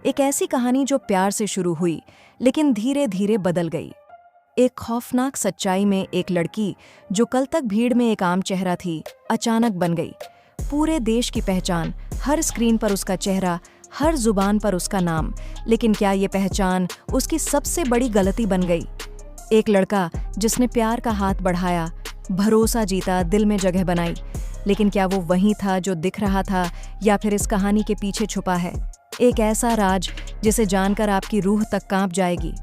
एक ऐसी कहानी जो प्यार से शुरू हुई लेकिन धीरे धीरे बदल गई। एक खौफनाक सच्चाई में एक लड़की जो कल तक भीड़ में एक आम चेहरा थी, अचानक बन गई पूरे देश की पहचान। हर स्क्रीन पर उसका चेहरा, हर जुबान पर उसका नाम। लेकिन क्या ये पहचान उसकी सबसे बड़ी गलती बन गई? एक लड़का जिसने प्यार का हाथ बढ़ाया, भरोसा जीता, दिल में जगह बनाई, लेकिन क्या वो वही था जो दिख रहा था या फिर इस कहानी के पीछे छुपा है एक ऐसा राज जिसे जानकर आपकी रूह तक कांप जाएगी?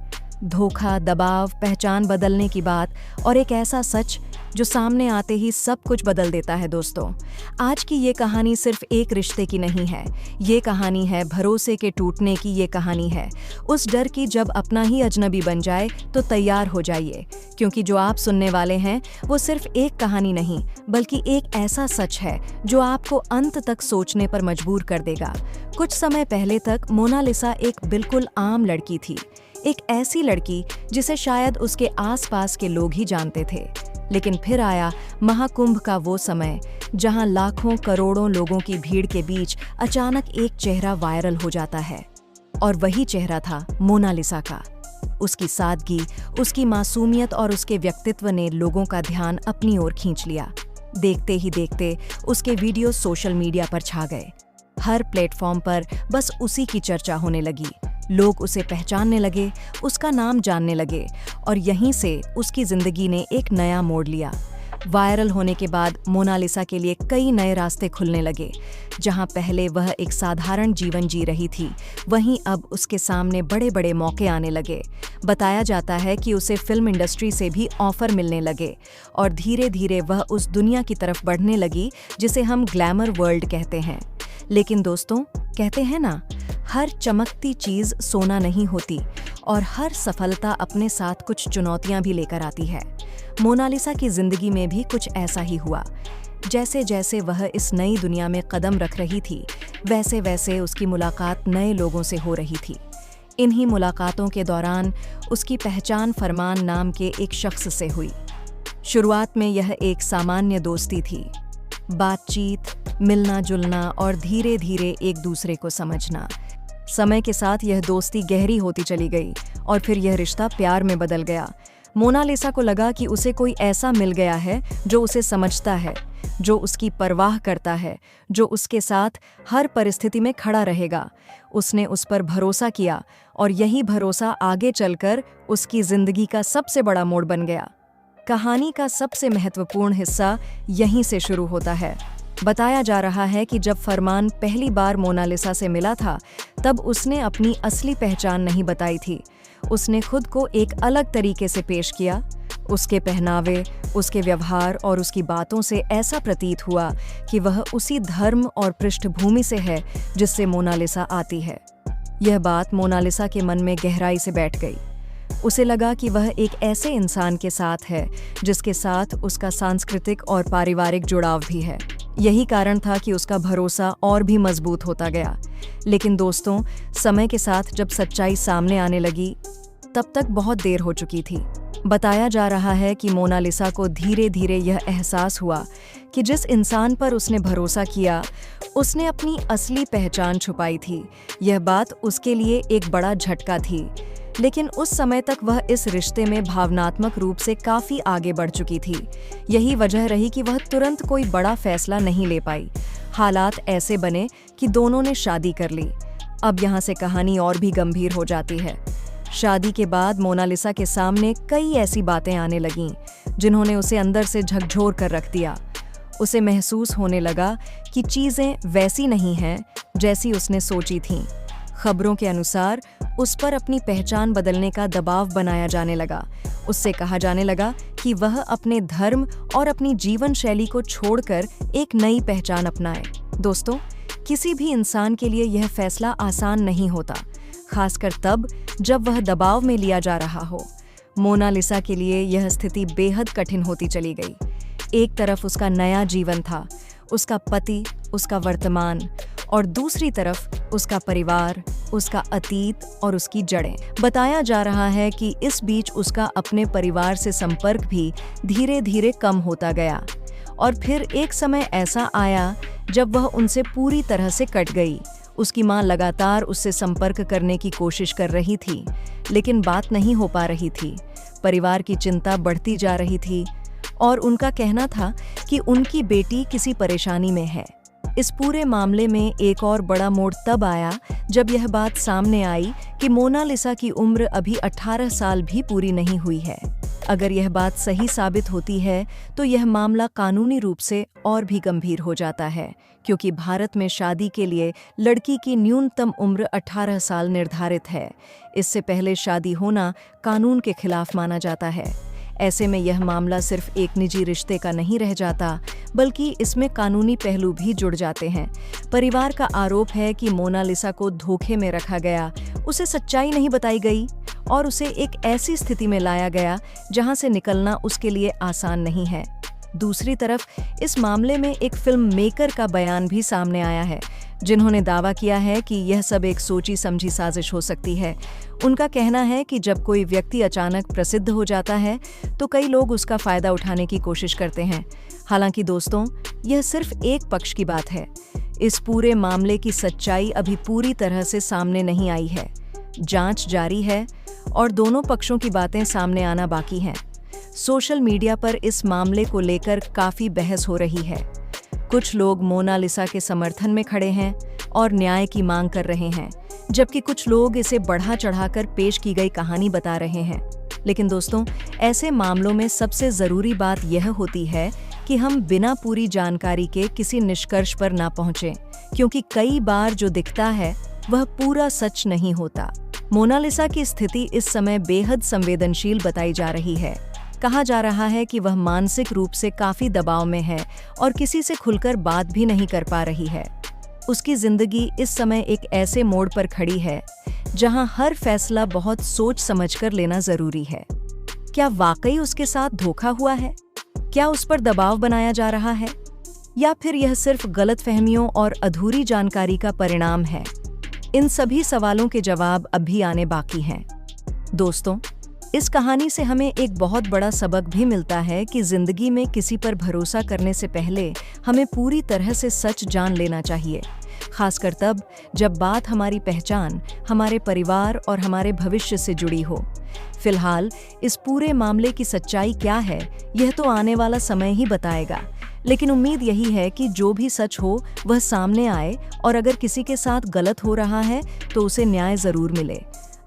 धोखा, दबाव, पहचान बदलने की बात और एक ऐसा सच जो सामने आते ही सब कुछ बदल देता है। दोस्तों, आज की ये कहानी सिर्फ एक रिश्ते की नहीं है। ये कहानी है भरोसे के टूटने की। ये कहानी है उस डर की जब अपना ही अजनबी बन जाए। तो तैयार हो जाइए, क्योंकि जो आप सुनने वाले हैं वो सिर्फ एक कहानी नहीं, बल्कि एक ऐसा सच है जो आपको अंत तक सोचने पर मजबूर कर देगा। कुछ समय पहले तक मोनालिसा एक बिल्कुल आम लड़की थी, एक ऐसी लड़की जिसे शायद उसके आसपास के लोग ही जानते थे। लेकिन फिर आया महाकुंभ का वो समय जहां लाखों करोड़ों लोगों की भीड़ के बीच अचानक एक चेहरा वायरल हो जाता है। और वही चेहरा था मोनालिसा का। उसकी सादगी, उसकी मासूमियत और उसके व्यक्तित्व ने लोगों का ध्यान अपनी ओर खींच लिया। देखते ही देखते उसके वीडियो सोशल मीडिया पर छा गए। हर प्लेटफॉर्म पर बस उसी की चर्चा होने लगी। लोग उसे पहचानने लगे, उसका नाम जानने लगे, और यहीं से उसकी जिंदगी ने एक नया मोड़ लिया। वायरल होने के बाद मोनालिसा के लिए कई नए रास्ते खुलने लगे। जहां पहले वह एक साधारण जीवन जी रही थी, वहीं अब उसके सामने बड़े बड़े मौके आने लगे। बताया जाता है कि उसे फिल्म इंडस्ट्री से भी ऑफर मिलने लगे और धीरे धीरे वह उस दुनिया की तरफ बढ़ने लगी जिसे हम ग्लैमर वर्ल्ड कहते हैं। लेकिन दोस्तों, कहते हैं ना, हर चमकती चीज सोना नहीं होती और हर सफलता अपने साथ कुछ चुनौतियां भी लेकर आती है। मोनालिसा की जिंदगी में भी कुछ ऐसा ही हुआ। जैसे जैसे वह इस नई दुनिया में कदम रख रही थी, वैसे वैसे उसकी मुलाकात नए लोगों से हो रही थी। इन्हीं मुलाकातों के दौरान उसकी पहचान फरमान नाम के एक शख्स से हुई। शुरुआत में यह एक सामान्य दोस्ती थी, बातचीत, मिलना जुलना और धीरे धीरे एक दूसरे को समझना। समय के साथ यह दोस्ती गहरी होती चली गई और फिर यह रिश्ता प्यार में बदल गया। मोनालिसा को लगा कि उसे कोई ऐसा मिल गया है जो उसे समझता है, जो उसकी परवाह करता है, जो उसके साथ हर परिस्थिति में खड़ा रहेगा। उसने उस पर भरोसा किया और यही भरोसा आगे चलकर उसकी जिंदगी का सबसे बड़ा मोड़ बन गया। कहानी का सबसे महत्वपूर्ण हिस्सा यहीं से शुरू होता है। बताया जा रहा है कि जब फरमान पहली बार मोनालिसा से मिला था, तब उसने अपनी असली पहचान नहीं बताई थी। उसने खुद को एक अलग तरीके से पेश किया। उसके पहनावे, उसके व्यवहार और उसकी बातों से ऐसा प्रतीत हुआ कि वह उसी धर्म और पृष्ठभूमि से है जिससे मोनालिसा आती है। यह बात मोनालिसा के मन में गहराई से बैठ गई। उसे लगा कि वह एक ऐसे इंसान के साथ है जिसके साथ उसका सांस्कृतिक और पारिवारिक जुड़ाव भी है। यही कारण था कि उसका भरोसा और भी मजबूत होता गया। लेकिन दोस्तों, समय के साथ जब सच्चाई सामने आने लगी, तब तक बहुत देर हो चुकी थी। बताया जा रहा है कि मोनालिसा को धीरे धीरे यह एहसास हुआ कि जिस इंसान पर उसने भरोसा किया, उसने अपनी असली पहचान छुपाई थी। यह बात उसके लिए एक बड़ा झटका थी। लेकिन उस समय तक वह इस रिश्ते में भावनात्मक रूप से काफी आगे बढ़ चुकी थी। यही वजह रही कि वह तुरंत कोई बड़ा फैसला नहीं ले पाई। हालात ऐसे बने कि दोनों ने शादी कर ली। अब यहाँ से कहानी और भी गंभीर हो जाती है। शादी के बाद मोनालिसा के सामने कई ऐसी बातें आने लगीं जिन्होंने उसे अंदर से झकझोर कर रख दिया। उसे महसूस होने लगा कि चीजें वैसी नहीं हैं जैसी उसने सोची थीं। खबरों के अनुसार उस पर अपनी पहचान बदलने का दबाव बनाया जाने लगा। उससे कहा जाने लगा कि वह अपने धर्म और अपनी जीवन शैली को छोड़कर एक नई पहचान अपनाए। दोस्तों, किसी भी इंसान के लिए यह फैसला आसान नहीं होता, खासकर तब जब वह दबाव में लिया जा रहा हो। मोनालिसा के लिए यह स्थिति बेहद कठिन होती चली गई। एक तरफ उसका नया जीवन था, उसका पति, उसका वर्तमान, और दूसरी तरफ उसका परिवार, उसका अतीत और उसकी जड़ें। बताया जा रहा है कि इस बीच उसका अपने परिवार से संपर्क भी धीरे धीरे कम होता गया। और फिर एक समय ऐसा आया जब वह उनसे पूरी तरह से कट गई। उसकी माँ लगातार उससे संपर्क करने की कोशिश कर रही थी, लेकिन बात नहीं हो पा रही थी। परिवार की चिंता बढ़ती जा रही थी और उनका कहना था कि उनकी बेटी किसी परेशानी में है। इस पूरे मामले में एक और बड़ा मोड़ तब आया जब यह बात सामने आई कि मोनालिसा की उम्र अभी 18 साल भी पूरी नहीं हुई है। अगर यह बात सही साबित होती है तो यह मामला कानूनी रूप से और भी गंभीर हो जाता है, क्योंकि भारत में शादी के लिए लड़की की न्यूनतम उम्र 18 साल निर्धारित है। इससे पहले शादी होना कानून के खिलाफ माना जाता है। ऐसे में यह मामला सिर्फ एक निजी रिश्ते का नहीं रह जाता, बल्कि इसमें कानूनी पहलू भी जुड़ जाते हैं। परिवार का आरोप है कि मोनालिसा को धोखे में रखा गया, उसे सच्चाई नहीं बताई गई और उसे एक ऐसी स्थिति में लाया गया जहां से निकलना उसके लिए आसान नहीं है। दूसरी तरफ इस मामले में एक फिल्म मेकर का बयान भी सामने आया है, जिन्होंने दावा किया है कि यह सब एक सोची समझी साजिश हो सकती है। उनका कहना है कि जब कोई व्यक्ति अचानक प्रसिद्ध हो जाता है तो कई लोग उसका फायदा उठाने की कोशिश करते हैं। हालांकि दोस्तों, यह सिर्फ एक पक्ष की बात है। इस पूरे मामले की सच्चाई अभी पूरी तरह से सामने नहीं आई है। जांच जारी है और दोनों पक्षों की बातें सामने आना बाकी हैं। सोशल मीडिया पर इस मामले को लेकर काफी बहस हो रही है। कुछ लोग मोनालिसा के समर्थन में खड़े हैं और न्याय की मांग कर रहे हैं, जबकि कुछ लोग इसे बढ़ा चढ़ाकर पेश की गई कहानी बता रहे हैं। लेकिन दोस्तों, ऐसे मामलों में सबसे जरूरी बात यह होती है कि हम बिना पूरी जानकारी के किसी निष्कर्ष पर ना पहुंचें, क्योंकि कई बार जो दिखता है वह पूरा सच नहीं होता। मोनालिसा की स्थिति इस समय बेहद संवेदनशील बताई जा रही है। कहा जा रहा है कि वह मानसिक रूप से काफी दबाव में है और किसी से खुलकर बात भी नहीं कर पा रही है। उसकी जिंदगी इस समय एक ऐसे मोड़ पर खड़ी है जहां हर फैसला बहुत सोच समझकर लेना जरूरी है। क्या वाकई उसके साथ धोखा हुआ है? क्या उस पर दबाव बनाया जा रहा है? या फिर यह सिर्फ गलतफहमियों और अधूरी जानकारी का परिणाम है? इन सभी सवालों के जवाब अब भी आने बाकी हैं। दोस्तों, इस कहानी से हमें एक बहुत बड़ा सबक भी मिलता है कि जिंदगी में किसी पर भरोसा करने से पहले हमें पूरी तरह से सच जान लेना चाहिए, खासकर तब जब बात हमारी पहचान, हमारे परिवार और हमारे भविष्य से जुड़ी हो। फिलहाल इस पूरे मामले की सच्चाई क्या है, यह तो आने वाला समय ही बताएगा, लेकिन उम्मीद यही है कि जो भी सच हो वह सामने आए और अगर किसी के साथ गलत हो रहा है तो उसे न्याय जरूर मिले।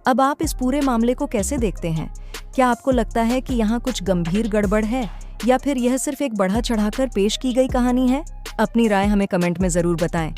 अब आप इस पूरे मामले को कैसे देखते हैं? क्या आपको लगता है कि यहाँ कुछ गंभीर गड़बड़ है या फिर यह सिर्फ एक बढ़ा चढ़ाकर पेश की गई कहानी है? अपनी राय हमें कमेंट में जरूर बताएं।